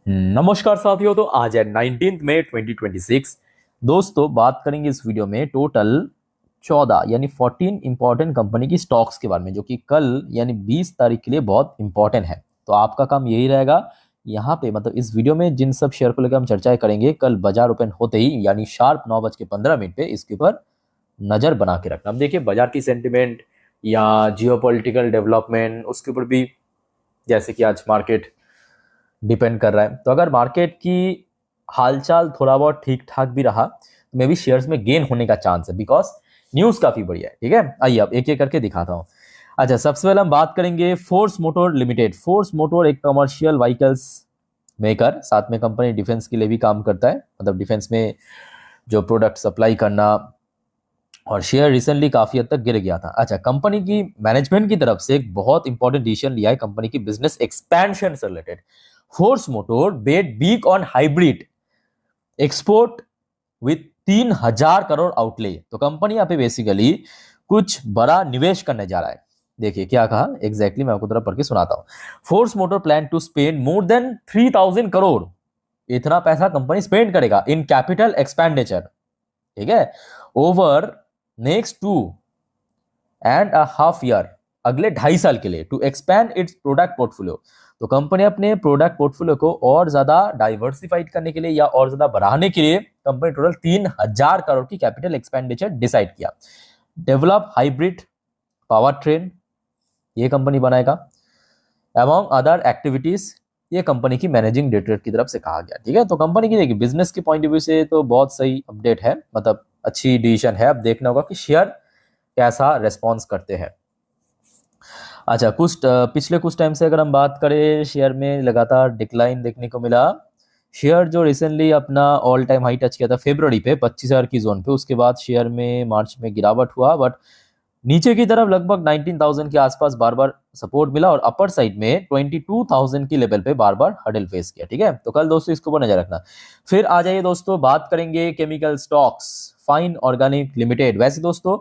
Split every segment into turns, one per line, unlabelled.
नमस्कार साथियों। तो आज है 19 मई 2026। दोस्तों बात करेंगे इस वीडियो में टोटल 14 यानी 14 इंपॉर्टेंट कंपनी की स्टॉक्स के बारे में, जो कि कल यानी 20 तारीख के लिए बहुत इंपॉर्टेंट है। तो आपका काम यही रहेगा यहाँ पे, मतलब इस वीडियो में जिन सब शेयर को लेकर हम चर्चाएं करेंगे, कल बाजार ओपन होते ही यानी शार्प 9:15 पे इसके ऊपर नजर बना के रखना। अब देखिए बाजार की सेंटिमेंट या जियोपॉलिटिकल डेवलपमेंट, उसके ऊपर भी जैसे कि आज मार्केट डिपेंड कर रहा है। तो अगर मार्केट की हालचाल थोड़ा बहुत ठीक ठाक भी रहा तो मे भी शेयर्स में गेन होने का चांस है, बिकॉज न्यूज काफी बढ़िया है। ठीक है, आइए अब एक एक करके दिखाता हूँ। अच्छा, सबसे पहले हम बात करेंगे force motor limited. Force motor एक कमर्शियल व्हीकल्स मेकर, साथ में कंपनी डिफेंस के लिए भी काम करता है, मतलब डिफेंस में जो प्रोडक्ट सप्लाई करना। और शेयर रिसेंटली काफी हद तक गिर गया था। अच्छा, कंपनी की मैनेजमेंट की तरफ से एक बहुत इंपॉर्टेंट डिसीजन लिया है कंपनी की बिजनेस एक्सपेंशन से रिलेटेड। Force Motor bet big on hybrid export with 3,000 crore outlay. तो कंपनी यहाँ पे बेसिकली कुछ बड़ा निवेश करने जा रहा है। देखिए क्या कहा एग्जैक्टली, मैं आपको थोड़ा पढ़ के सुनाता हूँ। Force Motor plan to spend more than 3,000 crore. इतना पैसा कंपनी स्पेंड करेगा इन कैपिटल एक्सपेंडिचर, ठीक है, ओवर नेक्स्ट 2.5 ईयर, अगले 2.5 साल के लिए, to expand its product portfolio. तो कंपनी अपने प्रोडक्ट पोर्टफोलियो को और ज्यादा डाइवर्सिफाइड करने के लिए या और ज्यादा बढ़ाने के लिए कंपनी टोटल 3,000 करोड़ की कैपिटल एक्सपेंडिचर डिसाइड किया। डेवलप हाइब्रिड पावर ट्रेन, ये कंपनी बनाएगा। अमॉन्ग अदर एक्टिविटीज, ये कंपनी की मैनेजिंग डायरेक्टर की तरफ से कहा गया। ठीक है, तो कंपनी की देखिए बिजनेस के पॉइंट ऑफ व्यू से तो बहुत सही अपडेट है, मतलब अच्छी डिसीजन है। अब देखना होगा कि शेयर कैसा रेस्पॉन्स करते हैं। अच्छा, पिछले कुछ टाइम से अगर हम बात करें, शेयर में लगातार डिक्लाइन देखने को मिला। शेयर जो रिसेंटली अपना ऑल टाइम हाई टच किया था फरवरी पे 25,000 की जोन पे, उसके बाद शेयर में मार्च में गिरावट हुआ, बट नीचे की तरफ लगभग 19,000 के आसपास बार बार सपोर्ट मिला और अपर साइड में 22,000 की लेवल पे बार बार हडल फेस किया। ठीक है, तो कल दोस्तों इसके ऊपर नजर रखना। फिर आ जाइए दोस्तों, बात करेंगे chemical stocks, fine organic limited. वैसे दोस्तों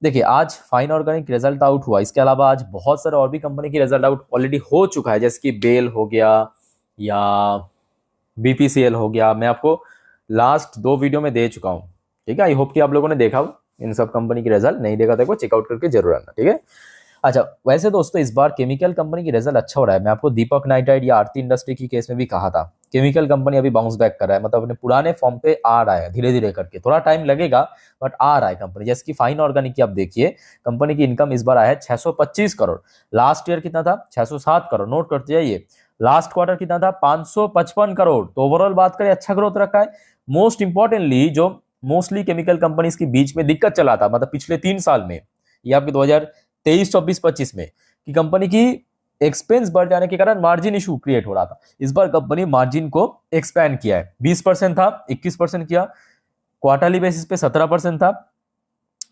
देखिए आज फाइन ऑर्गेनिक रिजल्ट आउट हुआ, इसके अलावा आज बहुत सारे और भी कंपनी की रिजल्ट आउट ऑलरेडी हो चुका है, जैसे कि बेल हो गया या बीपीसीएल हो गया। मैं आपको लास्ट 2 वीडियो में दे चुका हूँ। ठीक है, आई होप कि आप लोगों ने देखा हो इन सब कंपनी की रिजल्ट। नहीं देखा तो चेकआउट करके जरूर आना। ठीक है, अच्छा वैसे दोस्तों इस बार केमिकल कंपनी की रिजल्ट अच्छा हो रहा है। मैं आपको दीपक नाइट्राइट या आरती इंडस्ट्री की केस में भी कहा था, केमिकल कंपनी अभी बाउंस बैक कर रहा है, मतलब अपने पुराने फॉर्म पे आ रहा है धीरे धीरे करके, थोड़ा टाइम लगेगा बट आ रहा है कंपनी। जैसे कि फाइन ऑर्गेनिक की आप देखिए, कंपनी की इनकम इस बार आया है 625 करोड़। लास्ट ईयर कितना था? 607 करोड़। नोट करते जाइए, लास्ट क्वार्टर कितना था? 555 करोड़। तो ओवरऑल बात करें अच्छा ग्रोथ रखा है। मोस्ट इंपॉर्टेंटली जो मोस्टली केमिकल कंपनीज के बीच में दिक्कत चला था, मतलब पिछले 3 साल में, ये आपके 2023, 24, 25 में, कि कंपनी की एक्सपेंस बढ़ जाने के कारण मार्जिन इशू क्रिएट हो रहा था। इस बार कंपनी मार्जिन को एक्सपैंड किया है, 20% था 21% किया, क्वार्टरली बेसिस पे 17% था,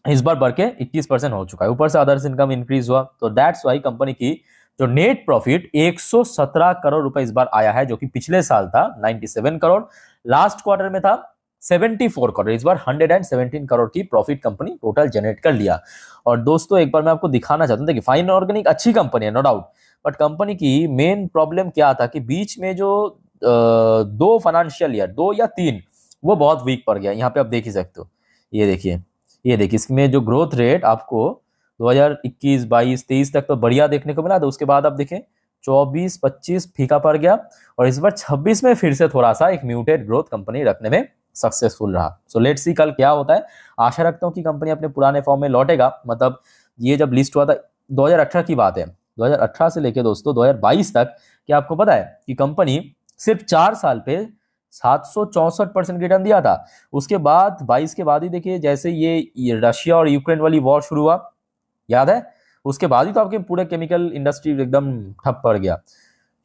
इस बार बढ़ के 21% हो चुका है। ऊपर से अदर्स इनकम इंक्रीज हुआ, तो दैट्स वाई कंपनी की जो नेट प्रॉफिट 117 करोड़ रुपए इस बार आया है, जो कि पिछले साल था 97 करोड़, लास्ट क्वार्टर में था 74 करोड़। इस बार 117 करोड़ की प्रॉफिट कंपनी टोटल जनरेट कर लिया। और दोस्तों एक बार मैं आपको दिखाना चाहता हूं, देखिए फाइन ऑर्गेनिक अच्छी कंपनी है नो डाउट, बट कंपनी की मेन प्रॉब्लम क्या था कि बीच में जो 2 फाइनेंशियल ईयर, 2 या 3, वो बहुत वीक पड़ गया। यहाँ पे आप देख ही सकते हो, ये देखिए, ये देखिए इसमें जो ग्रोथ रेट आपको 2021, 22, 23 तक तो बढ़िया देखने को मिला था, उसके बाद आप देखें 24, 25 फीका पड़ गया, और इस बार 26 में फिर से थोड़ा सा एक म्यूटेड ग्रोथ कंपनी रखने में सक्सेसफुल रहा। सो लेट्स सी कल क्या होता है। आशा रखता हूं कि कंपनी अपने पुराने फॉर्म में लौटेगा। मतलब ये जब लिस्ट हुआ था 2018 की बात है, 2018 से लेके दोस्तों 2022 तक, क्या आपको पता है कि कंपनी सिर्फ 4 साल पे 764% रिटर्न दिया था। उसके बाद 22 के बाद ही देखिए, जैसे ये रशिया और यूक्रेन वाली वॉर शुरू हुआ, याद है, उसके बाद ही तो आपके पूरे केमिकल इंडस्ट्री एकदम ठप पड़ गया।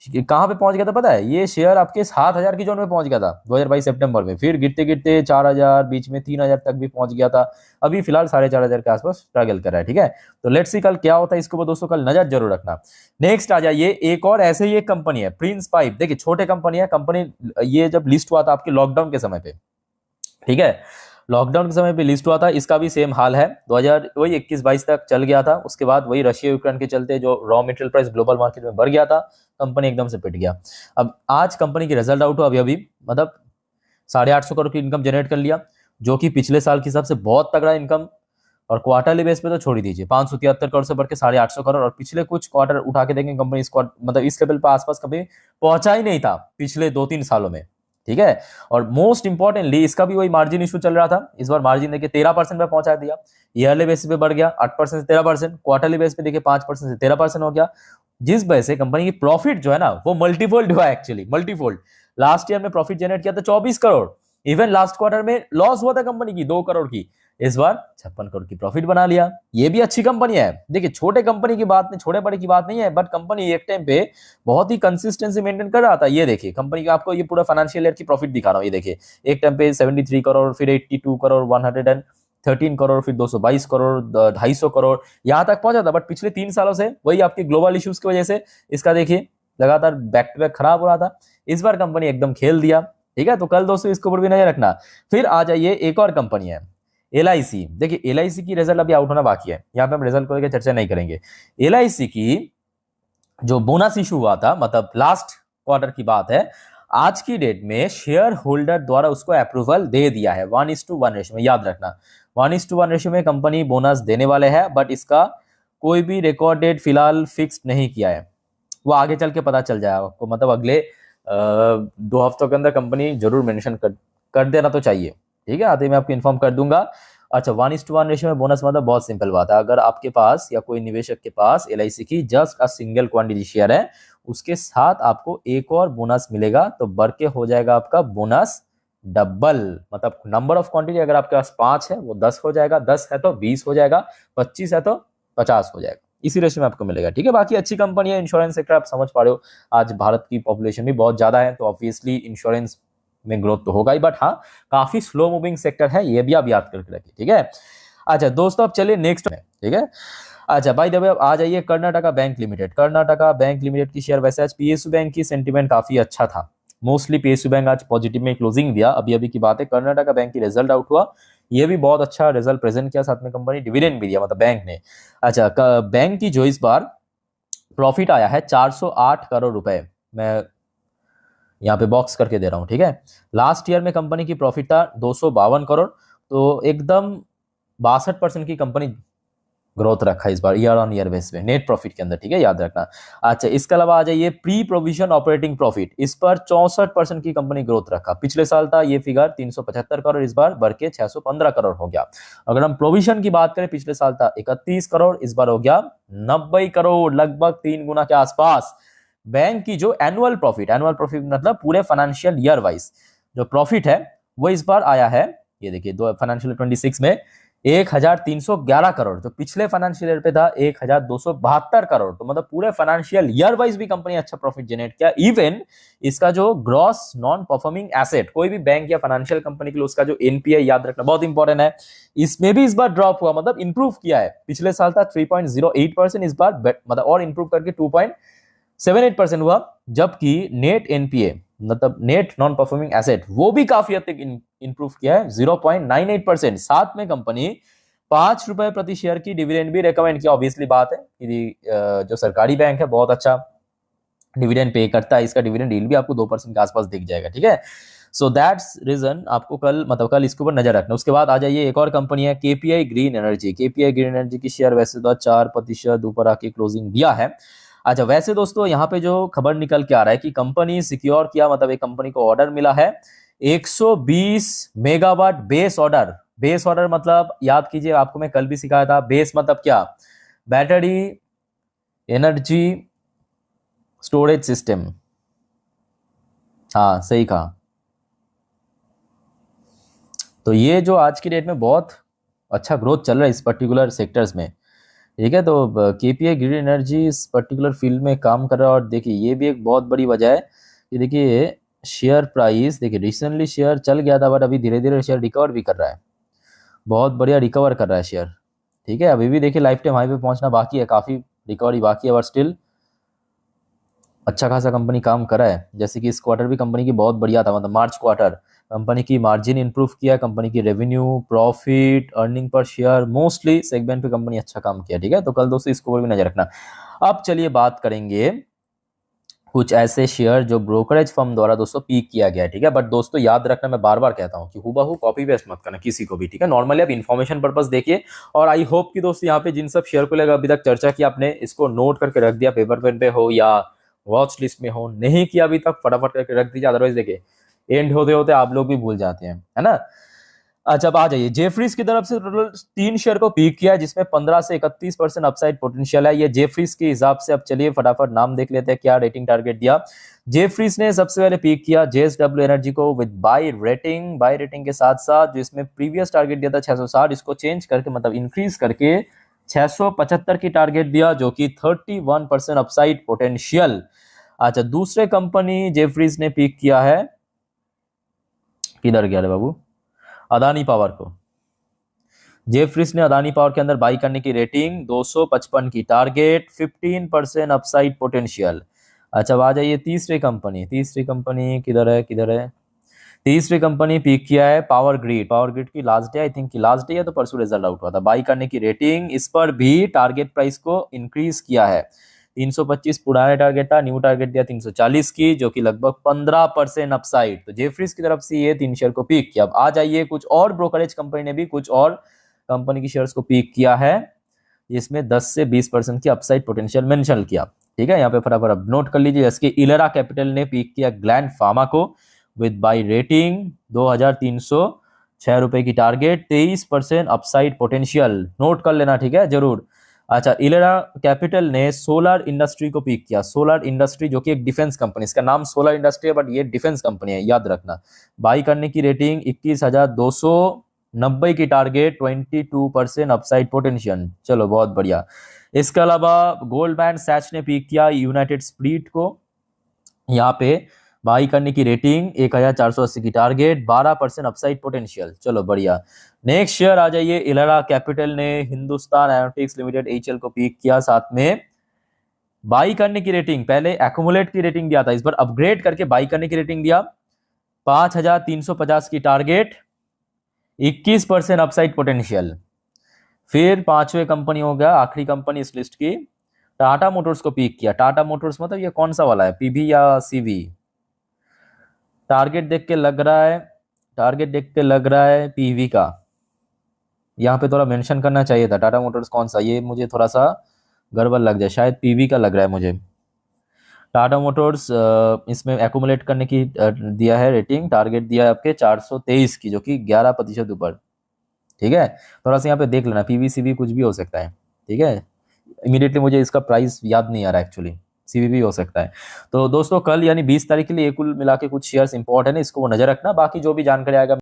कहाँ पे पहुंच गया था पता है? ये शेयर आपके 7,000 की जोन में पहुंच गया था 2022 सितंबर में, फिर गिरते गिरते 4,000, बीच में 3,000 तक भी पहुंच गया था। अभी फिलहाल 4,500 के आसपास स्ट्रगल कर रहा है। ठीक है, तो लेट्स सी कल क्या होता है, इसके ऊपर दोस्तों कल नजर जरूर रखना। नेक्स्ट आ जाइए, एक और ऐसे ही एक कंपनी है प्रिंस पाइप। देखिए छोटे कंपनी है, कंपनी ये जब लिस्ट हुआ था आपके लॉकडाउन के समय पे, ठीक है, लॉकडाउन के समय पे लिस्ट हुआ था, इसका भी सेम हाल है, 2021-22 तक चल गया था। उसके बाद वही रशिया यूक्रेन के चलते जो raw material price global market में बढ़ गया था, कंपनी एकदम से पिट गया। अब आज कंपनी की रिजल्ट आउट हुआ अभी मतलब 850 करोड़ की इनकम जनरेट कर लिया, जो कि पिछले साल के हिसाब से बहुत तगड़ा इनकम, और क्वार्टरली बेस पे तो छोड़ ही दीजिए, 573 करोड़ से बढ़ के 850 करोड़, और पिछले कुछ क्वार्टर उठा के देखेंगे कंपनी मतलब इस लेवल पर आसपास कभी पहुंचा ही नहीं था पिछले 2-3 सालों में, ठीक है। और मोस्ट इंपॉर्टेंटली इसका भी वही मार्जिन इशू चल रहा था, इस बार मार्जिन देखिए 13% पे पहुंचा दिया, ईयरली बेसिस पे बढ़ गया 8% से 13%, क्वार्टरली बेस पे देखिए 5% से 13% हो गया, जिस वजह से कंपनी की प्रॉफिट जो है ना वो मल्टीफोल्ड हुआ, एक्चुअली मल्टीफोल्ड। लास्ट ईयर में प्रॉफिट जनरेट किया था 24 करोड़, इवन लास्ट क्वार्टर में लॉस हुआ था कंपनी की 2 करोड़ की, इस बार 56 करोड़ की प्रॉफिट बना लिया। ये भी अच्छी कंपनी है, देखिए छोटे कंपनी की बात नहीं, छोटे बड़े की बात नहीं है, बट कंपनी एक टाइम पे बहुत ही कंसिस्टेंसी मेंटेन कर रहा था। ये देखिए कंपनी का आपको ये पूरा फाइनेंशियल ईयर की प्रॉफिट दिखा रहा हूँ, ये देखिए एक टाइम पे 73 करोड़, फिर 82 करोड़, 113 करोड़, फिर 222 करोड़, 250 करोड़, यहाँ तक पहुंचा था। बट पिछले 3 सालों से वही आपके ग्लोबल इश्यूज की वजह से इसका देखिए लगातार बैक टू बैक खराब हो रहा था, इस बार कंपनी एकदम खेल दिया, ठीक है। तो कल दोस्तों इसके ऊपर भी नजर रखना। फिर आ जाइए एक और कंपनी है LIC। देखिए LIC की रिजल्ट अभी आउट होना बाकी है, यहाँ पे हम रिजल्ट को लेकर चर्चा नहीं करेंगे। LIC की जो बोनस इशू हुआ था, मतलब लास्ट क्वार्टर की बात है, आज की डेट में शेयर होल्डर द्वारा उसको अप्रूवल दे दिया है 1:1 रेशियो में, याद रखना 1:1 रेशियो में कंपनी बोनस देने वाले हैं, बट इसका कोई भी रिकॉर्ड डेट फिलहाल फिक्स नहीं किया है, वो आगे चल के पता चल जाएगा आपको, मतलब अगले 2 हफ्तों के अंदर कंपनी जरूर मेंशन कर देना तो चाहिए, ठीक है, आते ही मैं आपको इन्फॉर्म कर दूंगा। अच्छा 1:1 रेशियो में बोनस मतलब बहुत सिंपल बात है, अगर आपके पास या कोई निवेशक के पास LIC की just a single quantity share है, उसके साथ आपको एक और बोनस मिलेगा, तो बढ़ के हो जाएगा आपका बोनस डबल, मतलब नंबर ऑफ क्वांटिटी अगर आपके पास 5 है वो 10 हो जाएगा, 10 है तो 20 हो जाएगा, 25 है तो 50 हो जाएगा, इसी रेशियो में आपको मिलेगा, ठीक है। बाकी अच्छी कंपनी है, इंश्योरेंस सेक्टर आप समझ पा रहे हो, आज भारत की पॉपुलेशन भी बहुत ज्यादा है, तो ऑब्वियसली इंश्योरेंस में ग्रोथ तो होगा ही, बट हाँ काफी स्लो मूविंग सेक्टर है, ये भी आप याद करके रखिए, ठीक है। अच्छा दोस्तों अब चलिए नेक्स्ट में, ठीक है। अच्छा भाई देखो आ जाइए Karnataka bank limited. Karnataka bank limited की शेयर, वैसे आज PSU बैंक की सेंटीमेंट काफी अच्छा था, मोस्टली PSU बैंक आज पॉजिटिव में क्लोजिंग दिया, अभी अभी की बात है। कर्नाटका बैंक की रिजल्ट आउट हुआ, ये भी बहुत अच्छा रिजल्ट प्रेजेंट किया, साथ में कंपनी डिविडेंड भी दिया, मतलब बैंक ने। अच्छा बैंक की जो इस बार प्रॉफिट आया है 408 करोड़ रुपए, मैं यहाँ पे बॉक्स करके दे रहा हूँ, ठीक है। लास्ट ईयर में कंपनी की प्रॉफिट था 252 करोड़, तो एकदम 62% की कंपनी ग्रोथ रखा है इस बार ईयर ऑन ईयर बेस पे नेट प्रॉफिट के अंदर, ठीक है, याद रखना। अच्छा इसके अलावा आ जाइए प्री प्रोविजन ऑपरेटिंग प्रॉफिट, इस पर 64% की कंपनी ग्रोथ रखा, पिछले साल था ये फिगर 375 करोड़, इस बार बढ़ के 615 करोड़ हो गया। अगर हम प्रोविजन की बात करें, पिछले साल था 31 करोड़, इस बार हो गया 90 करोड़, लगभग 3 गुना के आसपास। बैंक की जो एनुअल प्रॉफिट मतलब पूरे फाइनेंशियल ईयर वाइज जो प्रॉफिट है वो इस बार आया है, ये देखिए दो फाइनेंशियल 26 में 1311 करोड़, जो पिछले फाइनेंशियल ईयर पे था 1272 करोड़, तो मतलब पूरे फाइनेंशियल ईयर वाइज भी कंपनी अच्छा प्रॉफिट जनरेट किया। इवन इसका जो ग्रॉस नॉन परफॉर्मिंग एसेट, कोई भी बैंक या फाइनेंशियल कंपनी के लिए उसका जो NPA याद रखना बहुत इंपॉर्टेंट है, इसमें भी इस बार ड्रॉप हुआ, मतलब इंप्रूव किया है। पिछले साल था 3.08%, इस बार मतलब और इंप्रूव करके 2.78% हुआ, जबकि नेट NPA मतलब नेट नॉन परफॉर्मिंग एसेट वो भी काफी हद तक इंप्रूव किया है 0.98%। साथ में कंपनी 5 रुपए प्रति शेयर की डिविडेंड भी रेकमेंड किया। ऑब्वियसली बात है कि जो सरकारी बैंक है बहुत अच्छा डिविडेंड पे करता है, इसका डिविडेंड यील्ड भी आपको 2% के आसपास दिख जाएगा, ठीक है। सो दैट्स रीजन आपको कल इसके ऊपर नजर रखना। उसके बाद आ जाइए एक और कंपनी है KPI green energy. KPI green energy की शेयर वैसे तो 4% ऊपर आके क्लोजिंग दिया है। अच्छा वैसे दोस्तों यहाँ पे जो खबर निकल के आ रहा है कि कंपनी सिक्योर किया, मतलब एक कंपनी को ऑर्डर मिला है 120 megawatt base order. Base order मतलब याद कीजिए, आपको मैं कल भी सिखाया था, बेस मतलब क्या, बैटरी एनर्जी स्टोरेज सिस्टम, हाँ सही कहा। तो ये जो आज की डेट में बहुत अच्छा ग्रोथ चल रहा है इस पर्टिकुलर सेक्टर्स में, ठीक है। तो KPI ग्रीन एनर्जी इस पर्टिकुलर फील्ड में काम कर रहा है, और देखिए ये भी एक बहुत बड़ी वजह है कि देखिए शेयर प्राइस, देखिए रिसेंटली शेयर चल गया था, बट अभी धीरे धीरे शेयर रिकवर भी कर रहा है, बहुत बढ़िया रिकवर कर रहा है शेयर, ठीक है। अभी भी देखिए लाइफ टाइम हाई पे पहुंचना बाकी है, काफ़ी रिकवरी बाकी है, बट स्टिल अच्छा खासा कंपनी काम कर रहा है। जैसे कि इस क्वार्टर भी कंपनी की बहुत बढ़िया था, मतलब मार्च क्वार्टर कंपनी की मार्जिन इंप्रूव किया, कंपनी की revenue, profit, earning per share, mostly segment पे कंपनी अच्छा काम किया। ठीक है, तो कल दोस्तों इसको भी नजर रखना। अब चलिए बात करेंगे कुछ ऐसे शेयर जो ब्रोकरेज फर्म द्वारा दोस्तों पीक किया गया है। ठीक है, बट दोस्तों याद रखना, मैं बार बार कहता हूं कि हुबहू कॉपी पेस्ट मत करना किसी को भी। ठीक है, नॉर्मली आप इन्फॉर्मेशन पर्पस देखिए। और आई होप कि दोस्तों यहाँ पे जिन सब शेयर को लेकर अभी तक चर्चा की, आपने इसको नोट करके रख दिया, पेपर पेन पे हो या वॉच लिस्ट में हो। नहीं किया अभी तक, फटाफट करके रख दीजिए, अदरवाइज देखिए एंड होते होते आप लोग भी भूल जाते हैं, है ना। अच्छा, अब आ जाइए जेफरीज की तरफ से टोटल 3 शेयर को पीक किया, जिसमें 15 से 31% अपसाइड पोटेंशियल है। ये जेफरीज के हिसाब से, अब चलिए फटाफट नाम देख लेते हैं क्या रेटिंग टारगेट दिया। जेफरीज ने सबसे पहले पीक किया जेएसडब्ल्यू एनर्जी को विद बाय रेटिंग के साथ साथ जो इसमें प्रीवियस टारगेट दिया था 660, इसको चेंज करके मतलब इंक्रीज करके 675 की टारगेट दिया, जो कि 31% अपसाइड पोटेंशियल। अच्छा, दूसरे कंपनी जेफरीज ने पीक किया है, किधर गया रे बाबू, अदानी पावर को। जेफरीज ने अदानी पावर के अंदर बाई करने की रेटिंग 255 की टारगेट, 15% अपसाइड पोटेंशियल। अच्छा, अब आ जाइए तीसरी कंपनी किधर है। तीसरी कंपनी पीक किया है पावर ग्रिड की last day, I think last day है, तो परसों रिजल्ट आउट हुआ था। बाई करने की रेटिंग, इस पर भी टारगेट प्राइस को इंक्रीज किया है। 325 पुराना टारगेट था, न्यू टारगेट दिया 340 की, जो कि लगभग 15% अपसाइड। तो जेफरीज की तरफ से ये 3 शेयर को पीक किया। अब आ जाइए कुछ और ब्रोकरेज कंपनी ने भी कुछ और कंपनी की शेयर्स को पीक किया है, इसमें 10 से 20% की अपसाइड पोटेंशियल मेंशन किया। ठीक है, यहाँ पे फटाफट अब नोट कर लीजिए। जैसे कि इलेरा कैपिटल ने पीक किया ग्लैंड फार्मा को विद बाई रेटिंग 2306 रुपए की टारगेट, 23% अपसाइड पोटेंशियल, नोट कर लेना। ठीक है, जरूर। अच्छा, इलेरा कैपिटल ने सोलर इंडस्ट्री को पीक किया। सोलर इंडस्ट्री जो कि एक डिफेंस कंपनी, इसका नाम सोलर इंडस्ट्री है बट ये डिफेंस कंपनी है, याद रखना। बाई करने की रेटिंग 21,290 की टारगेट, 22% अपसाइड पोटेंशियल। चलो बहुत बढ़िया। इसके अलावा गोल्डमैन सैच ने पीक किया यूनाइटेड स्प्रीट को, यहाँ पे बाई करने की रेटिंग 1480 की टारगेट, 12% अपसाइड पोटेंशियल। चलो बढ़िया। नेक्स्ट शेयर आ जाइए, इलेरा कैपिटल ने हिंदुस्तान एरोनॉटिक्स लिमिटेड एचएल को पीक किया, साथ में बाई करने की रेटिंग, पहले एक्यूमुलेट की रेटिंग दिया था, इस बार अपग्रेड करके बाई करने की रेटिंग दिया 5350 की टारगेट, 21% अपसाइड पोटेंशियल। फिर पांचवे कंपनी हो गया, आखिरी कंपनी इस लिस्ट की, टाटा मोटर्स को पीक किया। टाटा मोटर्स मतलब ये कौन सा वाला है, पीवी या सीवी? टारगेट देख के लग रहा है पीवी का। यहाँ पे थोड़ा मेंशन करना चाहिए था टाटा मोटर्स कौन सा, ये मुझे थोड़ा सा गड़बड़ लग जाए, शायद पीवी का लग रहा है मुझे। टाटा मोटर्स इसमें एक्यूमुलेट करने की दिया है रेटिंग, टारगेट दिया है आपके 423 की, जो कि 11% ऊपर। ठीक है, थोड़ा सा यहाँ पे देख लेना, पीवीसीवी कुछ भी हो सकता है। ठीक है, इमीडिएटली मुझे इसका प्राइस याद नहीं आ रहा एक्चुअली, सीवी भी हो सकता है। तो दोस्तों कल यानी 20 तारीख के लिए कुल मिला के कुछ शेयर्स इंपॉर्टेंट है, इसको वो नजर रखना। बाकी जो भी जानकारी आएगा